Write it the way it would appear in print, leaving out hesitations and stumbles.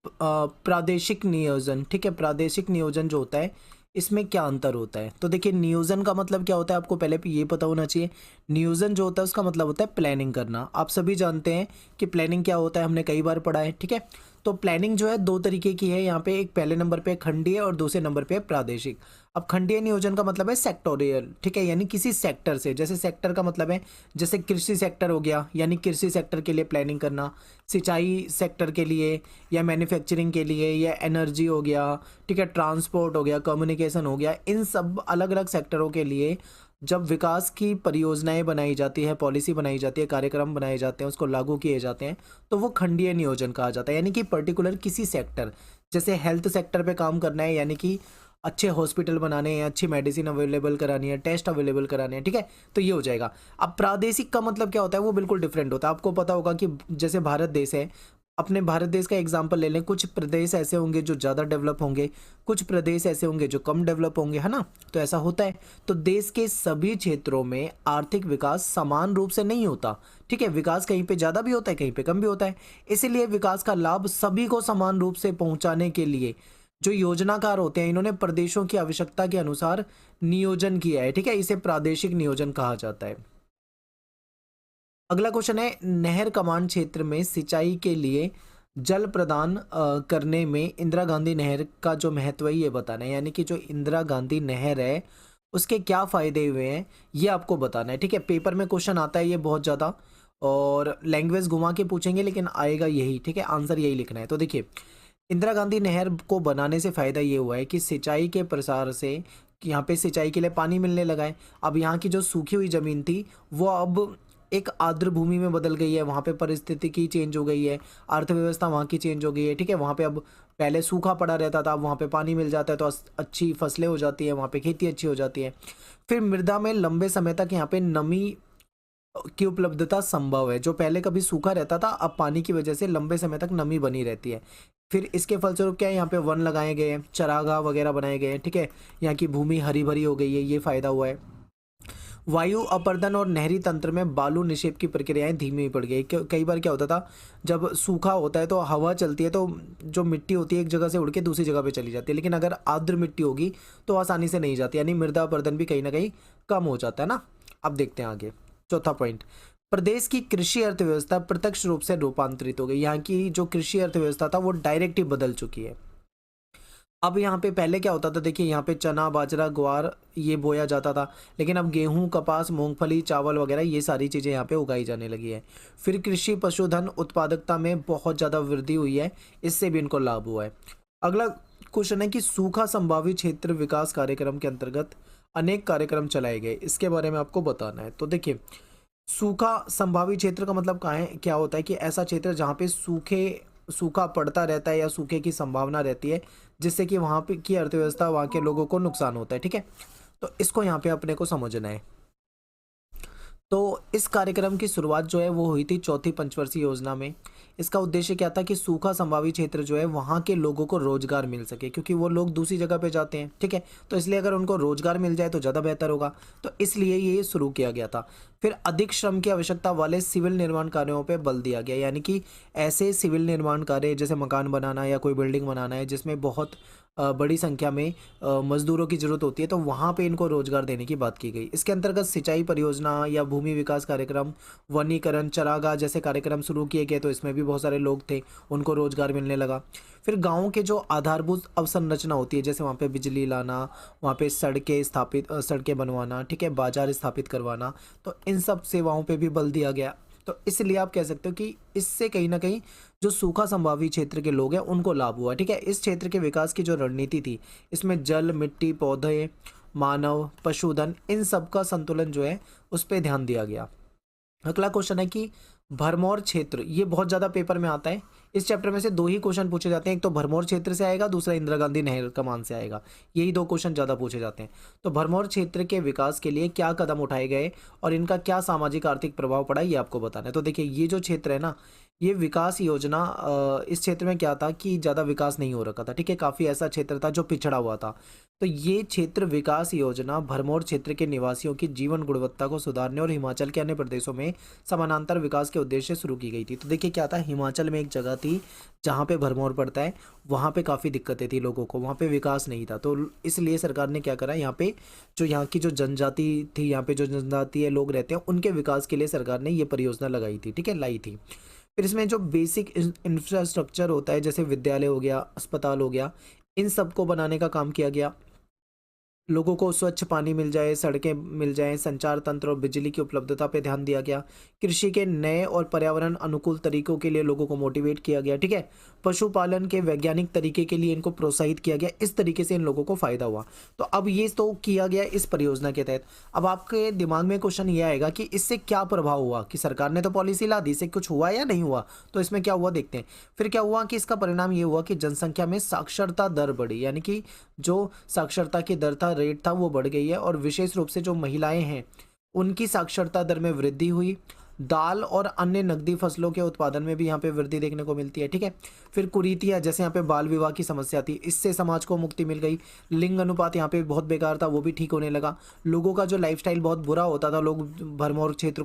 प्रादेशिक नियोजन, ठीक है, प्रादेशिक नियोजन जो होता है इसमें क्या अंतर होता है? तो देखिए नियोजन का मतलब क्या होता है आपको पहले ये पता होना चाहिए। नियोजन जो होता है उसका मतलब होता है प्लानिंग करना। आप सभी जानते हैं कि प्लानिंग क्या होता है, हमने कई बार पढ़ा है, ठीक है। तो प्लानिंग जो है दो तरीके की है यहाँ पे, एक पहले नंबर पे खंडीय और दूसरे नंबर पे प्रादेशिक। अब खंडीय नियोजन का मतलब है सेक्टोरियल, ठीक है, यानी किसी सेक्टर से, जैसे सेक्टर का मतलब है जैसे कृषि सेक्टर हो गया, यानी कृषि सेक्टर के लिए प्लानिंग करना, सिंचाई सेक्टर के लिए, या मैन्युफैक्चरिंग के लिए, या एनर्जी हो गया, ठीक है, ट्रांसपोर्ट हो गया, कम्युनिकेशन हो गया, इन सब अलग अलग सेक्टरों के लिए जब विकास की परियोजनाएं बनाई जाती है, पॉलिसी बनाई जाती है, कार्यक्रम बनाए जाते हैं, उसको लागू किए जाते हैं, तो वो खंडीय नियोजन कहा जाता है। यानी कि पर्टिकुलर किसी सेक्टर, जैसे हेल्थ सेक्टर पे काम करना है, यानी कि अच्छे हॉस्पिटल बनाने हैं, अच्छी मेडिसिन अवेलेबल करानी है, टेस्ट अवेलेबल कराने हैं, ठीक है, तो ये हो जाएगा। अब प्रादेशिक का मतलब क्या होता है, वो बिल्कुल डिफरेंट होता है। आपको पता होगा कि जैसे भारत देश है, अपने भारत देश का एग्जाम्पल ले लें, कुछ प्रदेश ऐसे होंगे जो ज़्यादा डेवलप होंगे, कुछ प्रदेश ऐसे होंगे जो कम डेवलप होंगे, है ना। तो ऐसा होता है। तो देश के सभी क्षेत्रों में आर्थिक विकास समान रूप से नहीं होता, ठीक है, विकास कहीं पे ज़्यादा भी होता है, कहीं पे कम भी होता है। इसीलिए विकास का लाभ सभी को समान रूप से पहुंचाने के लिए जो योजनाकार होते हैं, इन्होंने प्रदेशों की आवश्यकता के अनुसार नियोजन किया है, ठीक है, इसे प्रादेशिक नियोजन कहा जाता है। अगला क्वेश्चन है, नहर कमान क्षेत्र में सिंचाई के लिए जल प्रदान करने में इंदिरा गांधी नहर का जो महत्व है ये बताना है। यानी कि जो इंदिरा गांधी नहर है उसके क्या फायदे हुए हैं ये आपको बताना है, ठीक है। पेपर में क्वेश्चन आता है ये बहुत ज़्यादा, और लैंग्वेज घुमा के पूछेंगे लेकिन आएगा यही, ठीक है, आंसर यही लिखना है। तो देखिए इंदिरा गांधी नहर को बनाने से फ़ायदा ये हुआ है कि सिंचाई के प्रसार से कि यहाँ पे सिंचाई के लिए पानी मिलने लगा है। अब यहाँ की जो सूखी हुई ज़मीन थी वो अब एक आर्द्र भूमि में बदल गई है, वहाँ पे परिस्थितिकी चेंज हो गई है, अर्थव्यवस्था वहाँ की चेंज हो गई है, ठीक है। वहाँ पे अब पहले सूखा पड़ा रहता था, अब वहाँ पे पानी मिल जाता है तो अच्छी फसलें हो जाती है, वहाँ पे खेती अच्छी हो जाती है। फिर मृदा में लंबे समय तक यहाँ पे नमी की उपलब्धता संभव है। जो पहले कभी सूखा रहता था अब पानी की वजह से लंबे समय तक नमी बनी रहती है। फिर इसके फलस्वरूप क्या है, यहाँ पे वन लगाए गए हैं, चरागाह वगैरह बनाए गए हैं, ठीक है, यहाँ की भूमि हरी भरी हो गई है, ये फायदा हुआ है। वायु अपर्दन और नहरी तंत्र में बालू निक्षेप की प्रक्रियाएं धीमी पड़ गई। कई बार क्या होता था, जब सूखा होता है तो हवा चलती है तो जो मिट्टी होती है एक जगह से उड़ के दूसरी जगह पे चली जाती है, लेकिन अगर आर्द्र मिट्टी होगी तो आसानी से नहीं जाती, यानी मृदा अपर्दन भी कहीं ना कहीं कम हो जाता है ना। अब देखते हैं आगे, चौथा पॉइंट, प्रदेश की कृषि अर्थव्यवस्था प्रत्यक्ष रूप से रूपांतरित हो गई। यहाँ की जो कृषि अर्थव्यवस्था था वो डायरेक्ट ही बदल चुकी है। अब यहाँ पे पहले क्या होता था, देखिए यहाँ पे चना बाजरा ग्वार ये बोया जाता था, लेकिन अब गेहूं कपास मूंगफली चावल वगैरह ये सारी चीज़ें यहाँ पे उगाई जाने लगी है। फिर कृषि पशुधन उत्पादकता में बहुत ज़्यादा वृद्धि हुई है, इससे भी इनको लाभ हुआ है। अगला क्वेश्चन है कि सूखा संभावी क्षेत्र विकास कार्यक्रम के अंतर्गत अनेक कार्यक्रम चलाए गए, इसके बारे में आपको बताना है। तो देखिए सूखा संभावी क्षेत्र का मतलब कहाँ है, क्या होता है कि ऐसा क्षेत्र जहाँ पे सूखा पड़ता रहता है या सूखे की संभावना रहती है, जिससे कि वहाँ पे की अर्थव्यवस्था वहाँ के लोगों को नुकसान होता है, ठीक है। तो इसको यहाँ पे अपने को समझना है। तो इस कार्यक्रम की शुरुआत जो है वो हुई थी चौथी पंचवर्षीय योजना में। इसका उद्देश्य क्या था कि सूखा संभावी क्षेत्र जो है वहाँ के लोगों को रोजगार मिल सके, क्योंकि वो लोग दूसरी जगह पे जाते हैं, ठीक है। तो इसलिए अगर उनको रोजगार मिल जाए तो ज़्यादा बेहतर होगा, तो इसलिए ये शुरू किया गया था। फिर अधिक श्रम की आवश्यकता वाले सिविल निर्माण कार्यों पे बल दिया गया, यानी कि ऐसे सिविल निर्माण कार्य जैसे मकान बनाना या कोई बिल्डिंग बनाना है जिसमें बहुत बड़ी संख्या में मजदूरों की जरूरत होती है, तो वहाँ पे इनको रोजगार देने की बात की गई। इसके अंतर्गत सिंचाई परियोजना या भूमि विकास कार्यक्रम, वनीकरण, चरागाह जैसे कार्यक्रम शुरू किए गए, तो इसमें भी बहुत सारे लोग थे, उनको रोजगार मिलने लगा। फिर गाँव के जो आधारभूत अवसंरचना होती है, जैसे वहाँ पे बिजली लाना, वहाँ पे सड़कें बनवाना, ठीक है, बाजार स्थापित करवाना, तो इन सब सेवाओं पे भी बल दिया गया। तो इसलिए आप कह सकते हो कि इससे कहीं ना कहीं जो सूखा संभावी क्षेत्र के लोग हैं उनको लाभ हुआ, ठीक है। इस क्षेत्र के विकास की जो रणनीति थी, इसमें जल मिट्टी पौधे मानव पशुधन इन सब का संतुलन जो है उस पर ध्यान दिया गया। अगला क्वेश्चन है कि भरमौर क्षेत्र, ये बहुत ज़्यादा पेपर में आता है। इस चैप्टर में से दो ही क्वेश्चन पूछे जाते हैं, एक तो भरमौर क्षेत्र से आएगा, दूसरा इंदिरा गांधी नहर कमान से आएगा, यही दो क्वेश्चन ज़्यादा पूछे जाते हैं। तो भरमौर क्षेत्र के विकास के लिए क्या कदम उठाए गए और इनका क्या सामाजिक आर्थिक प्रभाव पड़ा ये आपको बताना है। तो देखिए ये जो क्षेत्र है ना, ये विकास योजना इस क्षेत्र में क्या था कि ज़्यादा विकास नहीं हो रखा था, ठीक है? काफ़ी ऐसा क्षेत्र था जो पिछड़ा हुआ था। तो ये क्षेत्र विकास योजना भरमौर क्षेत्र के निवासियों की जीवन गुणवत्ता को सुधारने और हिमाचल के अन्य प्रदेशों में समानांतर विकास के उद्देश्य से शुरू की गई थी। तो देखिए क्या था, हिमाचल में एक जगह थी जहाँ पे भरमौर पड़ता है, वहाँ पे काफ़ी दिक्कतें थी लोगों को, वहाँ पे विकास नहीं था। तो इसलिए सरकार ने क्या करा, यहाँ पे जो यहाँ की जो जनजाति थी, यहाँ पे जो जनजातीय लोग रहते हैं, उनके विकास के लिए सरकार ने ये परियोजना लगाई थी, ठीक है? लाई थी। फिर इसमें जो बेसिक इंफ्रास्ट्रक्चर होता है, जैसे विद्यालय हो गया, अस्पताल हो गया, इन सब को बनाने का काम किया गया। लोगों को स्वच्छ पानी मिल जाए, सड़कें मिल जाएँ, संचार तंत्र और बिजली की उपलब्धता पे ध्यान दिया गया। कृषि के नए और पर्यावरण अनुकूल तरीकों के लिए लोगों को मोटिवेट किया गया, ठीक है? पशुपालन के वैज्ञानिक तरीके के लिए इनको प्रोत्साहित किया गया। इस तरीके से इन लोगों को फ़ायदा हुआ। तो अब ये तो किया गया इस परियोजना के तहत। अब आपके दिमाग में क्वेश्चन ये आएगा कि इससे क्या प्रभाव हुआ, कि सरकार ने तो पॉलिसी ला दी, इससे कुछ हुआ या नहीं हुआ? तो इसमें क्या हुआ देखते हैं। फिर क्या हुआ कि इसका परिणाम ये हुआ कि जनसंख्या में साक्षरता दर बढ़ी, यानी कि जो साक्षरता की दर था, रेट था, वो बढ़ गई है और विशेष रूप से जो महिलाएं हैं, उनकी साक्षरता दर में वृद्धि हुई। दाल और अन्य नकदी फसलों के उत्पादन में भी यहाँ पे वृद्धि देखने को मिलती है, ठीक है? फिर कुरीतियाँ, जैसे यहाँ पे बाल विवाह की समस्या थी, इससे समाज को मुक्ति मिल गई। लिंग अनुपात यहाँ पे बहुत बेकार था, वो भी ठीक होने लगा। लोगों का जो लाइफस्टाइल बहुत बुरा होता था, लोग भरमौर क्षेत्र को